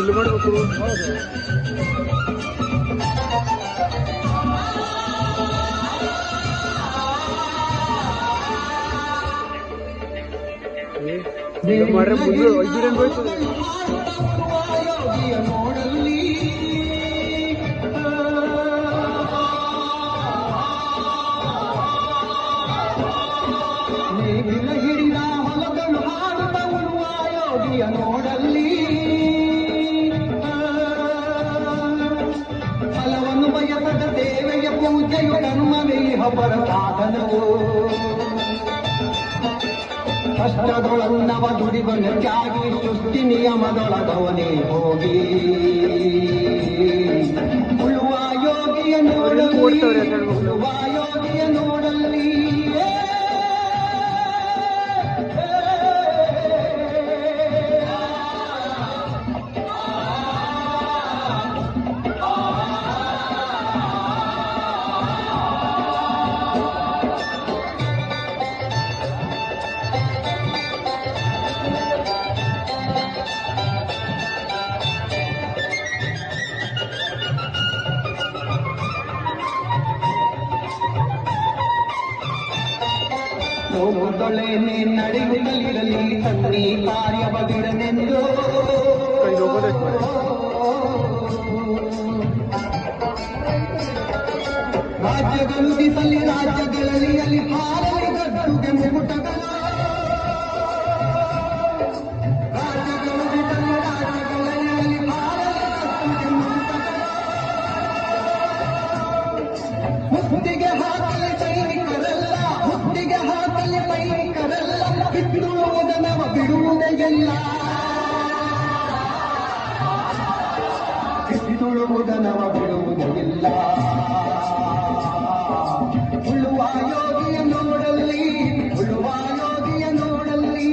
Full ಮಾಡಬೇಕು. ಮಾಡ್ರೆ ಮುಂದೆ 5 ರನ್ ಹೋಯ್ತದೆ. ಫಲವನ್ನು ಬಯಸದ ದೇವೆಯ ಪೂಜೆಯು ಕರ್ಮವೇ ಹಬ್ಬರ ಸಾಧನವು. ಕಷ್ಟದೊಳನ್ನವ ದುಡಿಬನಕ್ಕಾಗಿ ಸೃಷ್ಟಿ ನಿಯಮದೊಳಗವನೇ ಹೋಗಿ ಉಳುವ ಯೋಗಿಯ ನೋಡಲ್ಲಿ, ಉಳುವ ಯೋಗಿಯ ನೋಡಲ್ಲಿ ಹೋಗುತ್ತೊಳೇನೆ ನಡೆಯುತ್ತಲಿರಲಿ ತನ್ನಿ ಕಾರ್ಯವ ಬಿಡನೆಂದು. ರಾಜ್ಯಗಳು ದಿಸಲಿ ರಾಜ್ಯಗಳಲ್ಲಿ ಅಲ್ಲಿ ಹಾರಲಿ ಗದ್ದುಗೆ ಮುಗುಟಗಳ. ರಾಜ್ಯಗಳು ದಿಸಲಿ ರಾಜ್ಯಗಳಲ್ಲಿ ಅಲ್ಲಿ ಹಾರಲಿ ಗದ್ದುಗೆ ಮುಗುಟಗಳ. ಮುತ್ತಿಗೆ ಹಾಕಲಿ ಸೈನಿಕರೆಲ್ಲ, ಮುತ್ತಿಗೆ ಹಾಕಲಿ ಸೈನಿಕರೆಲ್ಲ, ಬಿಡುವುದನವ ಬಿಡುವುದೇ ಇಲ್ಲ, ಬಿಡುವುದನವ ಬಿಡುವುದೇ ಇಲ್ಲ. ಉಳುವ ಯೋಗಿಯ ನೋಡಲ್ಲಿ, ಉಳುವ ಯೋಗಿಯ ನೋಡಲ್ಲಿ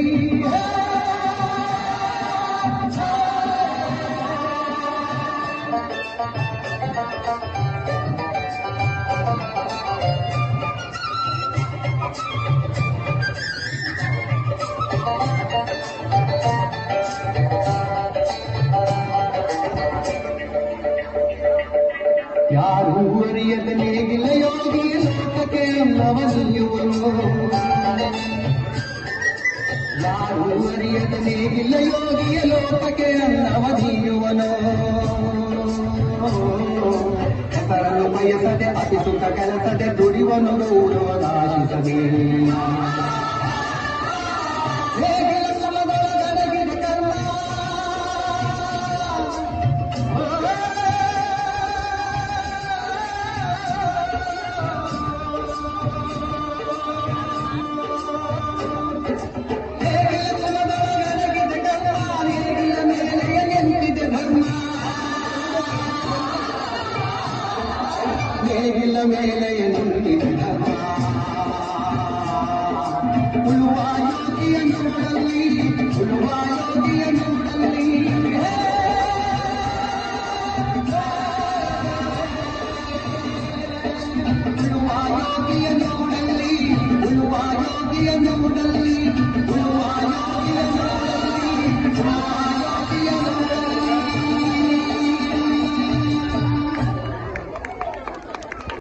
ಯಾರು ಅರಿಯದ ನೇಗಿಲ ಯೋಗಿಯ ಲೋಕಕ್ಕೆ ಅನ್ನವನಿಯುವನು. ಯಾರು ಅರಿಯದ ನೇಗಿಲ ಯೋಗಿಯ ಲೋಕಕ್ಕೆ ಅನ್ನವನಿಯುವನು. ಹೆಸರನ್ನು ಬಯಸದೆ ಅತಿಸುತ್ತ ಕೆಲಸದೆ ದುಡಿವನು ಗೌರವದಾಶಿಸದೆ. ನೇಗಿಲ ಸಮದೊಳಗಡಗಿದ ಕರ್ಮ ನೇಗಿಲ ಮೇಲೆ ನಿಂತಿದೆ ಧರ್ಮ. ಉಳುವ ಯೋಗಿಯ ನೋಡಲ್ಲಿ, ಉಳುವ ಯೋಗಿಯ ನೋಡಲ್ಲಿ ಉಳುವ ಯೋಗಿಯ ನೋಡಲ್ಲಿ, ಉಳುವ ಯೋಗಿಯ ನೋಡಲ್ಲಿ